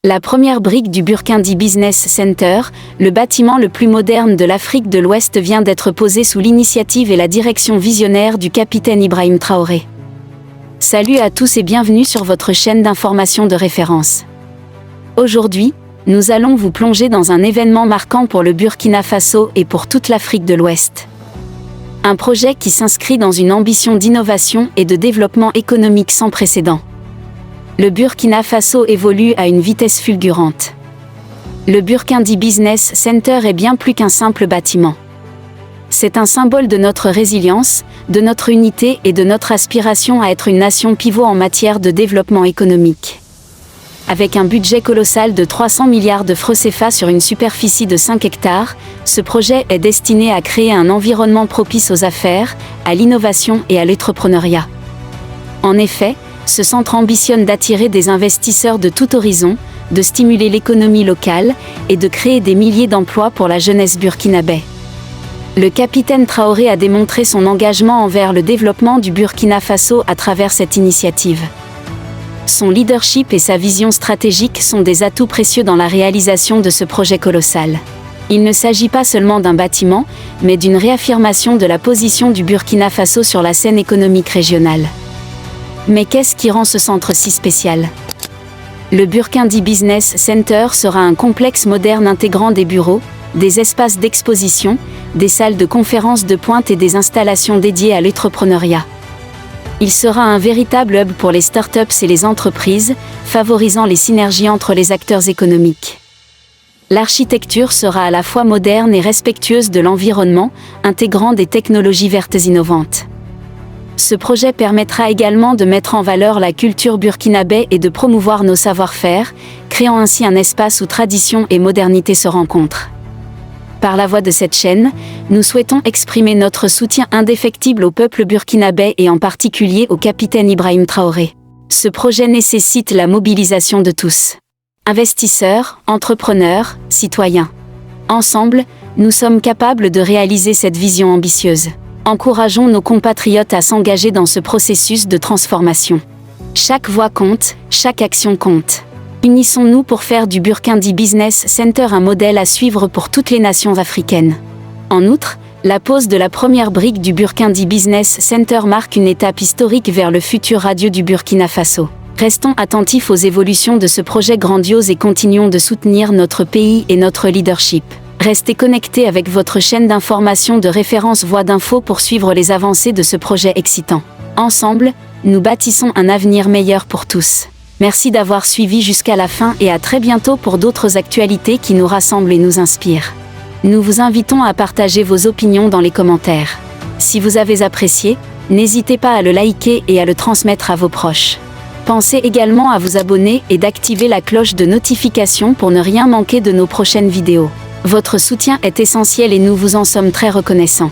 La première brique du Burkindi Business Center, le bâtiment le plus moderne de l'Afrique de l'Ouest, vient d'être posé sous l'initiative et la direction visionnaire du capitaine Ibrahim Traoré. Salut à tous et bienvenue sur votre chaîne d'information de référence. Aujourd'hui, nous allons vous plonger dans un événement marquant pour le Burkina Faso et pour toute l'Afrique de l'Ouest. Un projet qui s'inscrit dans une ambition d'innovation et de développement économique sans précédent. Le Burkina Faso évolue à une vitesse fulgurante. Le Burkindi Business Center est bien plus qu'un simple bâtiment. C'est un symbole de notre résilience, de notre unité et de notre aspiration à être une nation pivot en matière de développement économique. Avec un budget colossal de 300 milliards de francs CFA sur une superficie de 5 hectares, ce projet est destiné à créer un environnement propice aux affaires, à l'innovation et à l'entrepreneuriat. En effet, ce centre ambitionne d'attirer des investisseurs de tout horizon, de stimuler l'économie locale et de créer des milliers d'emplois pour la jeunesse burkinabé. Le capitaine Traoré a démontré son engagement envers le développement du Burkina Faso à travers cette initiative. Son leadership et sa vision stratégique sont des atouts précieux dans la réalisation de ce projet colossal. Il ne s'agit pas seulement d'un bâtiment, mais d'une réaffirmation de la position du Burkina Faso sur la scène économique régionale. Mais qu'est-ce qui rend ce centre si spécial ? Le Burkindi Business Center sera un complexe moderne intégrant des bureaux, des espaces d'exposition, des salles de conférences de pointe et des installations dédiées à l'entrepreneuriat. Il sera un véritable hub pour les startups et les entreprises, favorisant les synergies entre les acteurs économiques. L'architecture sera à la fois moderne et respectueuse de l'environnement, intégrant des technologies vertes innovantes. Ce projet permettra également de mettre en valeur la culture burkinabé et de promouvoir nos savoir-faire, créant ainsi un espace où tradition et modernité se rencontrent. Par la voix de cette chaîne, nous souhaitons exprimer notre soutien indéfectible au peuple burkinabé et en particulier au capitaine Ibrahim Traoré. Ce projet nécessite la mobilisation de tous. Investisseurs, entrepreneurs, citoyens. Ensemble, nous sommes capables de réaliser cette vision ambitieuse. Encourageons nos compatriotes à s'engager dans ce processus de transformation. Chaque voix compte, chaque action compte. Unissons-nous pour faire du Burkindi Business Center un modèle à suivre pour toutes les nations africaines. En outre, la pose de la première brique du Burkindi Business Center marque une étape historique vers le futur radieux du Burkina Faso. Restons attentifs aux évolutions de ce projet grandiose et continuons de soutenir notre pays et notre leadership. Restez connectés avec votre chaîne d'information de référence Voix d'Info pour suivre les avancées de ce projet excitant. Ensemble, nous bâtissons un avenir meilleur pour tous. Merci d'avoir suivi jusqu'à la fin et à très bientôt pour d'autres actualités qui nous rassemblent et nous inspirent. Nous vous invitons à partager vos opinions dans les commentaires. Si vous avez apprécié, n'hésitez pas à le liker et à le transmettre à vos proches. Pensez également à vous abonner et d'activer la cloche de notification pour ne rien manquer de nos prochaines vidéos. Votre soutien est essentiel et nous vous en sommes très reconnaissants.